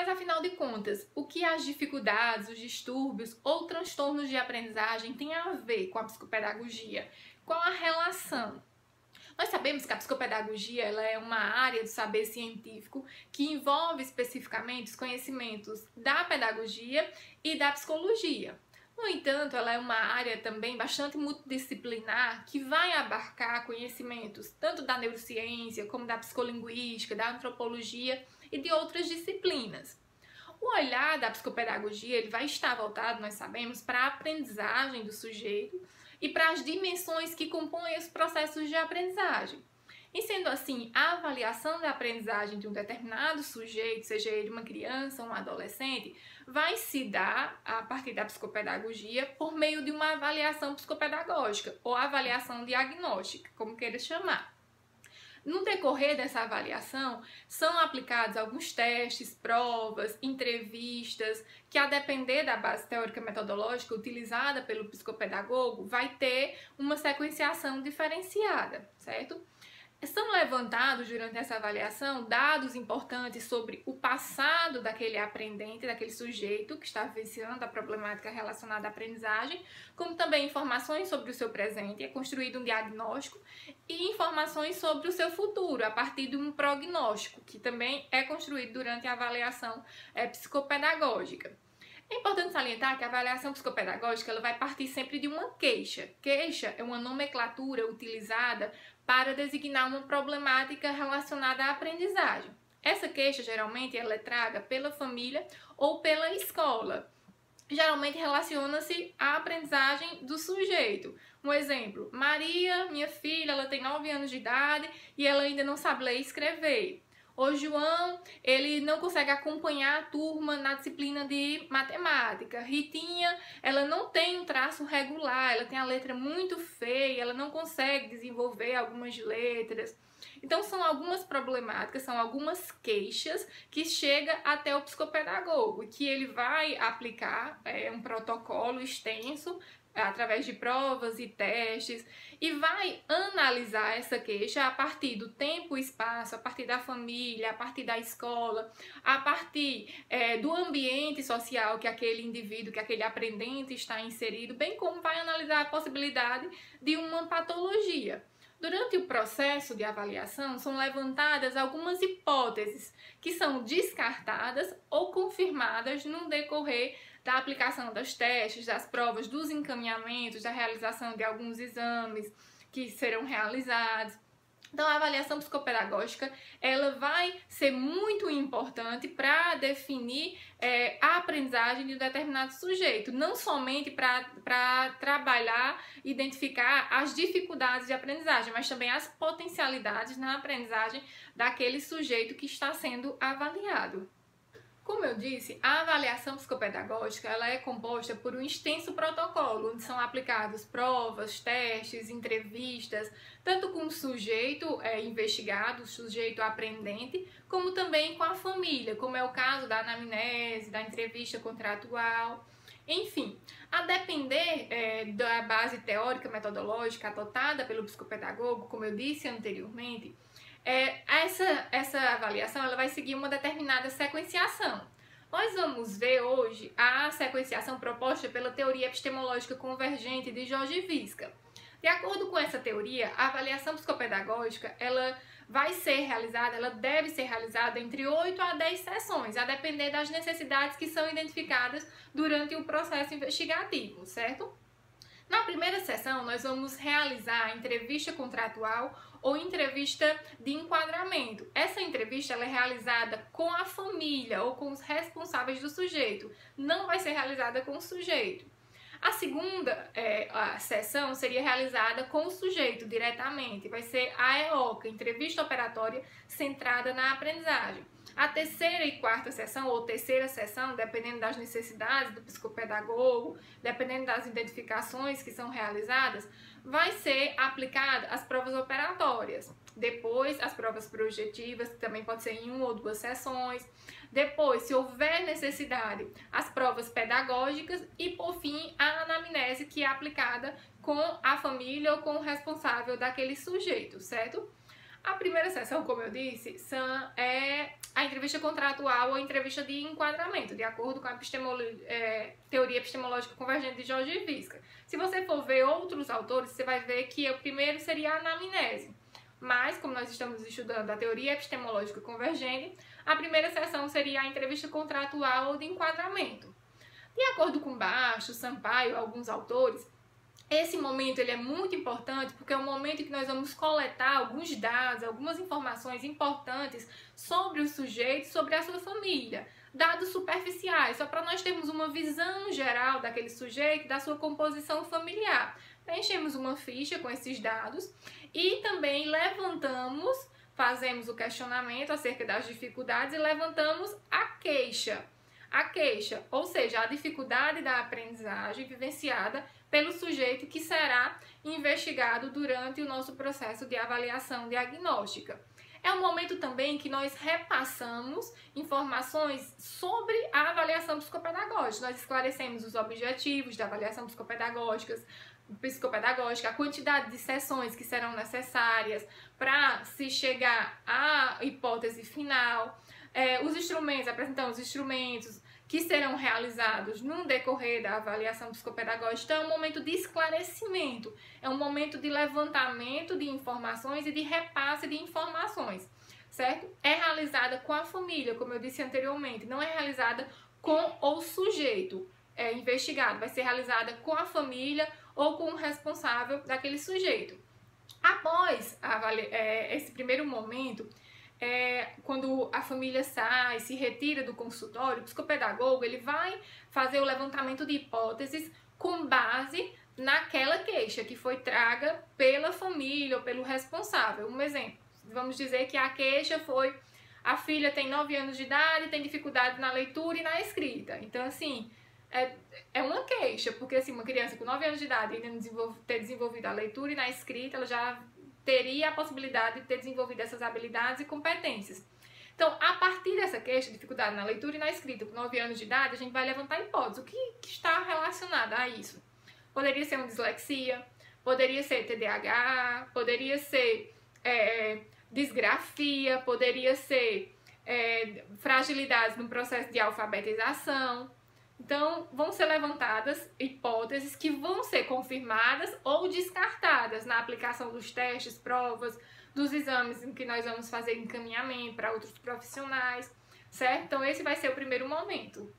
Mas afinal de contas, o que as dificuldades, os distúrbios ou transtornos de aprendizagem têm a ver com a psicopedagogia? Qual a relação? Nós sabemos que a psicopedagogia ela é uma área do saber científico que envolve especificamente os conhecimentos da pedagogia e da psicologia. No entanto, ela é uma área também bastante multidisciplinar que vai abarcar conhecimentos tanto da neurociência como da psicolinguística, da antropologia e de outras disciplinas. O olhar da psicopedagogia ele vai estar voltado, nós sabemos, para a aprendizagem do sujeito e para as dimensões que compõem os processos de aprendizagem. E sendo assim, a avaliação da aprendizagem de um determinado sujeito, seja ele uma criança ou um adolescente, vai se dar a partir da psicopedagogia por meio de uma avaliação psicopedagógica ou avaliação diagnóstica, como queira chamar. No decorrer dessa avaliação, são aplicados alguns testes, provas, entrevistas, que a depender da base teórica metodológica utilizada pelo psicopedagogo, vai ter uma sequenciação diferenciada, certo? São levantados durante essa avaliação dados importantes sobre o passado daquele aprendente, daquele sujeito que está vivenciando a problemática relacionada à aprendizagem, como também informações sobre o seu presente, é construído um diagnóstico, e informações sobre o seu futuro, a partir de um prognóstico, que também é construído durante a avaliação psicopedagógica. É importante salientar que a avaliação psicopedagógica ela vai partir sempre de uma queixa. Queixa é uma nomenclatura utilizada para designar uma problemática relacionada à aprendizagem. Essa queixa geralmente ela é traga pela família ou pela escola. Geralmente relaciona-se à aprendizagem do sujeito. Um exemplo, Maria, minha filha, ela tem 9 anos de idade e ela ainda não sabe ler e escrever. O João, ele não consegue acompanhar a turma na disciplina de matemática. Ritinha, ela não tem um traço regular, ela tem a letra muito feia, ela não consegue desenvolver algumas letras. Então, são algumas problemáticas, são algumas queixas que chegam até o psicopedagogo e que ele vai aplicar um protocolo extenso através de provas e testes e vai analisar essa queixa a partir do tempo e espaço, a partir da família, a partir da escola, a partir do ambiente social que aquele indivíduo, que aquele aprendente está inserido, bem como vai analisar a possibilidade de uma patologia. Durante o processo de avaliação, são levantadas algumas hipóteses que são descartadas ou confirmadas no decorrer da aplicação dos testes, das provas, dos encaminhamentos, da realização de alguns exames que serão realizados. Então, a avaliação psicopedagógica ela vai ser muito importante para definir a aprendizagem de um determinado sujeito, não somente para trabalhar, identificar as dificuldades de aprendizagem, mas também as potencialidades na aprendizagem daquele sujeito que está sendo avaliado. Como eu disse, a avaliação psicopedagógica ela é composta por um extenso protocolo, onde são aplicados provas, testes, entrevistas, tanto com o sujeito investigado, o sujeito aprendente, como também com a família, como é o caso da anamnese, da entrevista contratual. Enfim, a depender da base teórica metodológica adotada pelo psicopedagogo, como eu disse anteriormente, essa avaliação ela vai seguir uma determinada sequenciação. Nós vamos ver hoje a sequenciação proposta pela teoria epistemológica convergente de Jorge Visca. De acordo com essa teoria, a avaliação psicopedagógica ela vai ser realizada, ela deve ser realizada entre 8 a 10 sessões, a depender das necessidades que são identificadas durante o processo investigativo, certo? Na primeira sessão, nós vamos realizar a entrevista contratual ou entrevista de enquadramento. Essa entrevista ela é realizada com a família ou com os responsáveis do sujeito, não vai ser realizada com o sujeito. A segunda a sessão seria realizada com o sujeito diretamente, vai ser a EOCA, entrevista operatória centrada na aprendizagem. A terceira e quarta sessão, ou terceira sessão, dependendo das necessidades do psicopedagogo, dependendo das identificações que são realizadas, vai ser aplicada as provas operatórias. Depois, as provas projetivas, que também pode ser em 1 ou 2 sessões. Depois, se houver necessidade, as provas pedagógicas e, por fim, a anamnese, que é aplicada com a família ou com o responsável daquele sujeito, certo? A primeira sessão, como eu disse, é a entrevista contratual ou a entrevista de enquadramento, de acordo com a teoria epistemológica convergente de Jorge Visca. Se você for ver outros autores, você vai ver que o primeiro seria a anamnese. Mas, como nós estamos estudando a teoria epistemológica convergente, a primeira sessão seria a entrevista contratual ou de enquadramento. De acordo com Bastos, Sampaio, alguns autores, esse momento ele é muito importante porque é o momento em que nós vamos coletar alguns dados, algumas informações importantes sobre o sujeito, sobre a sua família. Dados superficiais, só para nós termos uma visão geral daquele sujeito, da sua composição familiar. Preenchemos uma ficha com esses dados e também fazemos o questionamento acerca das dificuldades e levantamos a queixa. A queixa, ou seja, a dificuldade da aprendizagem vivenciada pelo sujeito que será investigado durante o nosso processo de avaliação diagnóstica. É um momento também que nós repassamos informações sobre a avaliação psicopedagógica. Nós esclarecemos os objetivos da avaliação psicopedagógica, a quantidade de sessões que serão necessárias para se chegar à hipótese final, apresentamos os instrumentos que serão realizados no decorrer da avaliação psicopedagógica. Então, é um momento de esclarecimento, é um momento de levantamento de informações e de repasse de informações, certo? É realizada com a família, como eu disse anteriormente, não é realizada com o sujeito investigado, vai ser realizada com a família ou com o responsável daquele sujeito. Após esse primeiro momento, quando a família sai, se retira do consultório, o psicopedagogo ele vai fazer o levantamento de hipóteses com base naquela queixa que foi traga pela família ou pelo responsável. Um exemplo, vamos dizer que a queixa foi: a filha tem 9 anos de idade, tem dificuldade na leitura e na escrita. Então, assim, é uma queixa, porque assim, uma criança com 9 anos de idade ainda não ter desenvolvido a leitura e na escrita, ela já teria a possibilidade de ter desenvolvido essas habilidades e competências. Então, a partir dessa queixa, dificuldade na leitura e na escrita, com 9 anos de idade, a gente vai levantar hipóteses. O que está relacionado a isso? Poderia ser uma dislexia, poderia ser TDAH, poderia ser disgrafia, poderia ser fragilidades no processo de alfabetização. Então, vão ser levantadas hipóteses que vão ser confirmadas ou descartadas na aplicação dos testes, provas, dos exames em que nós vamos fazer encaminhamento para outros profissionais, certo? Então, esse vai ser o primeiro momento.